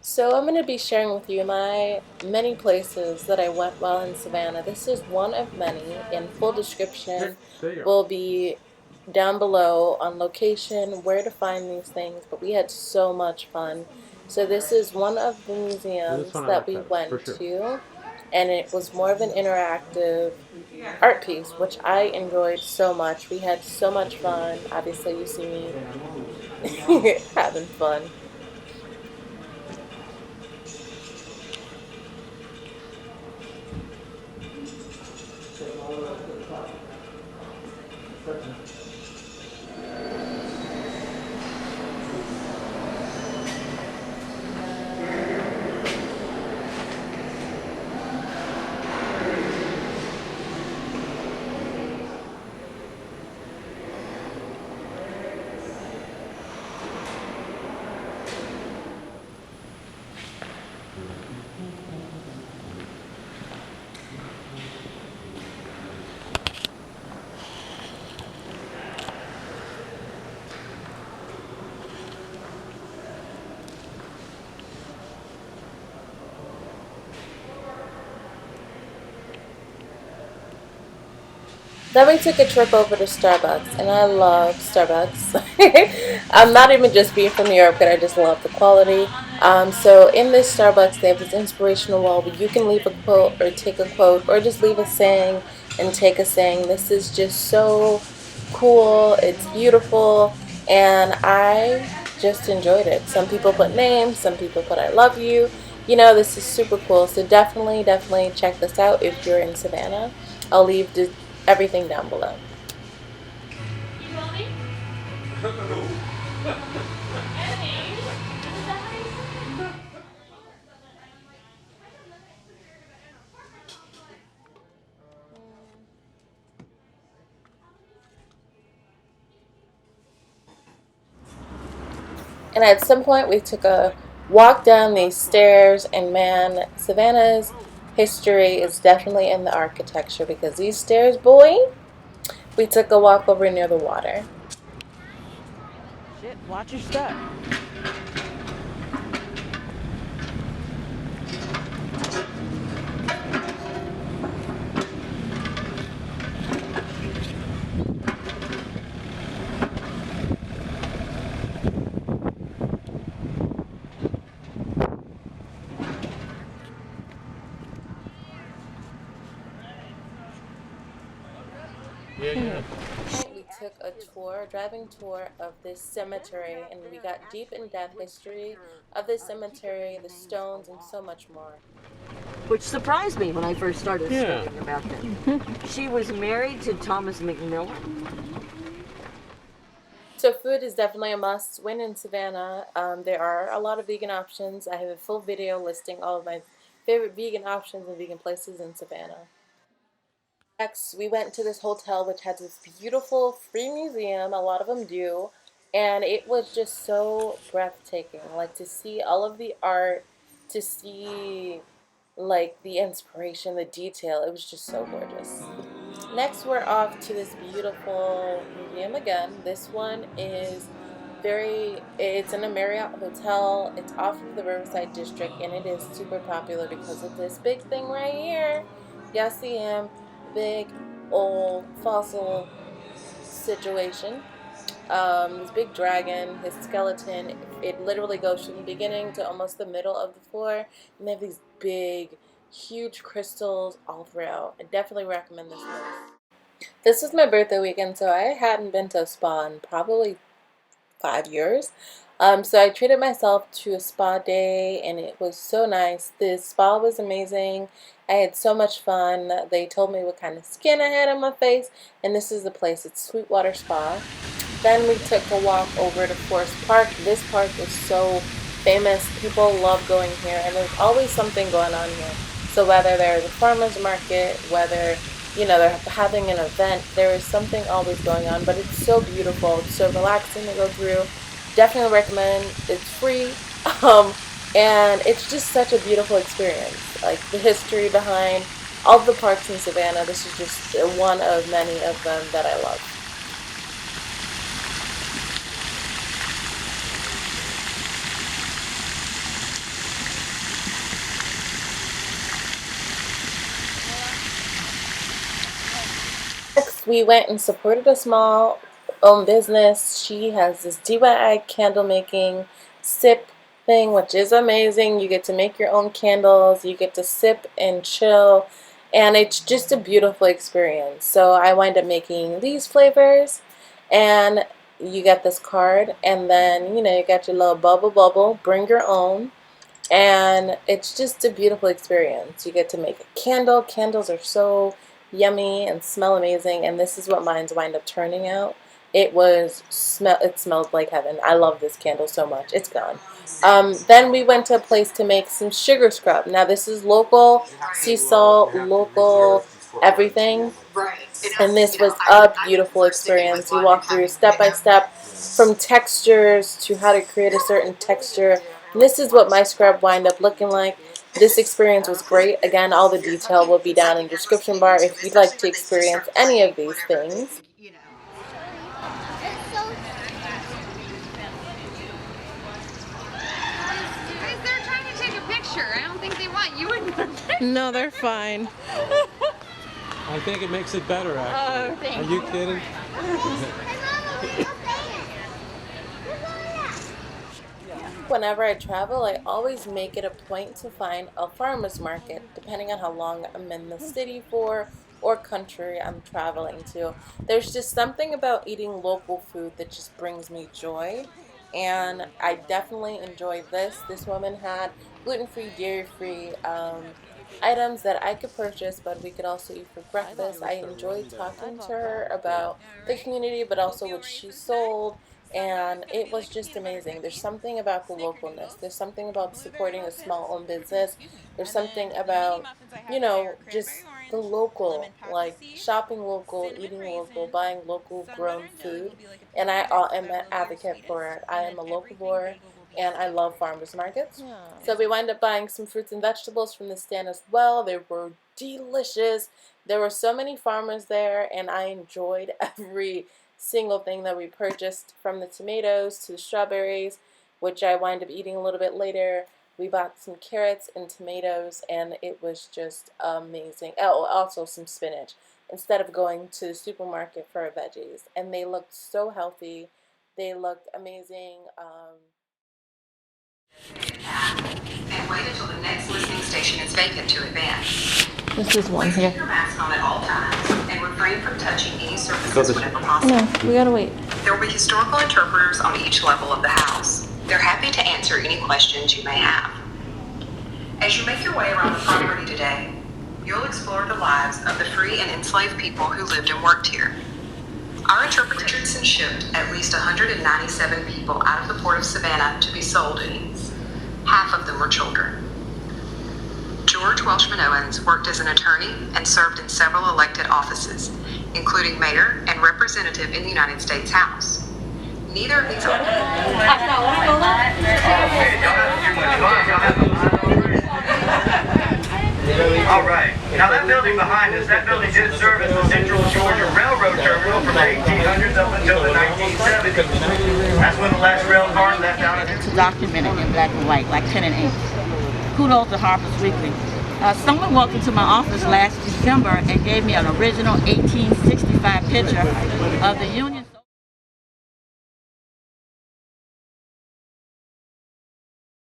So I'm going to be sharing with you my many places that I went while in Savannah. This is one of many, and full description There you go. will be down below on location, where to find these things, but we had so much fun. So this is one of the This museums one I that like we better, for went sure. to, and it was more of an interactive art piece, which I enjoyed so much. We had so much fun. Obviously, you see me having fun. Then we took a trip over to Starbucks, and I love Starbucks. I'm not even just being from New York, but I just love the quality. So in this Starbucks, they have this inspirational wall where you can leave a quote or take a quote or just leave a saying and take a saying. This is just so cool. It's beautiful, and I just enjoyed it. Some people put names, some people put I love you. You know, this is super cool. So definitely check this out if you're in Savannah. I'll leave everything down below. And at some point, we took a walk down these stairs, and man, Savannah's history is definitely in the architecture because these stairs, boy, we took a walk over near the water. Shit, watch your step. Yeah, yeah. We took a tour, a driving tour of this cemetery, and we got deep in depth history of this cemetery, the stones, and so much more. Which surprised me when I first started Yeah. studying about them. She was married to Thomas McMillan. So food is definitely a must when in Savannah. There are a lot of vegan options. I have a full video listing all of my favorite vegan options and vegan places in Savannah. Next, we went to this hotel which had this beautiful free museum. A lot of them do. And it was just so breathtaking. Like to see all of the art, to see like the inspiration, the detail. It was just so gorgeous. Next, we're off to this beautiful museum again. This one is it's in a Marriott hotel. It's off of the Riverside District, and it is super popular because of this big thing right here. Y'all see him? The big old fossil situation. This big dragon, his skeleton, it literally goes from the beginning to almost the middle of the floor, and they have these big, huge crystals all throughout. I definitely recommend this place. This was my birthday weekend, so I hadn't been to a spa in probably 5 years. So I treated myself to a spa day, and it was so nice. The spa was amazing. I had so much fun. They told me what kind of skin I had on my face, and this is the place. It's Sweetwater Spa. Then we took a walk over to Forest Park. This park is so famous. People love going here, and there's always something going on here. So whether there's a farmer's market, whether they're having an event, there is something always going on, but it's so beautiful. It's so relaxing to go through. Definitely recommend. It's free. Um, and it's just such a beautiful experience. Like the history behind all the parks in Savannah, this is just one of many of them that I love. we went and supported a small owned business. She has this DIY candle making sip thing, which is amazing. You get to make your own candles, you get to sip and chill, and it's just a beautiful experience. So I wind up making these flavors, and you get this card, and then you got your little bubble, bring your own, and it's just a beautiful experience. You get to make a candle. Candles are so yummy and smell amazing, and this is what mine's wind up turning out. It smelled like heaven. I love this candle so much. It's gone. Then we went to a place to make some sugar scrub. Now this is local sea salt, local everything, and this was a beautiful experience. You walk through step by step from textures to how to create a certain texture. And this is what my scrub wind up looking like. This experience was great. Again, all the detail will be down in the description bar if you'd like to experience any of these things. They're trying to take a picture. I don't think they want you in their picture. No, they're fine. I think it makes it better, actually. Are you kidding? Whenever I travel, I always make it a point to find a farmer's market, depending on how long I'm in the city for or country I'm traveling to. There's just something about eating local food that just brings me joy, and I definitely enjoyed this. This woman had gluten-free, dairy-free items that I could purchase, but we could also eat for breakfast. I enjoyed talking to her about the community, but also what she sold, and it was just amazing. There's something about the localness. There's something about supporting a small owned business. There's something about, just the local, like shopping local, eating local, buying local grown food. And I am an advocate for it. I am a locavore, and I love farmers markets. So we wind up buying some fruits and vegetables from the stand as well. They were delicious. There were so many farmers there, and I enjoyed every single thing that we purchased, from the tomatoes to the strawberries, which I wind up eating a little bit later. We bought some carrots and tomatoes, and it was just amazing. Oh, also some spinach, instead of going to the supermarket for our veggies. And they looked so healthy. They looked amazing. And wait until the next listening station is vacant to advance. This is one Please here. keep your mask on at all times and refrain from touching any surfaces whenever possible. No, we gotta wait. There will be historical interpreters on each level of the house. They're happy to answer any questions you may have. As you make your way around the property today, you'll explore the lives of the free and enslaved people who lived and worked here. Our interpreter Richardson shipped at least 197 people out of the port of Savannah to be sold in these. Half of them were children. George Welshman Owens worked as an attorney and served in several elected offices, including mayor and representative in the United States House. Neither of these All right. Now that building behind us, that building did serve as the Central Georgia Railroad Terminal from the 1800s up until the 1970s. That's when the last rail car left out of it. To document it in black and white, like pen and ink. Kudos to Harper's Weekly. Someone walked into my office last December and gave me an original 1865 picture of the Union.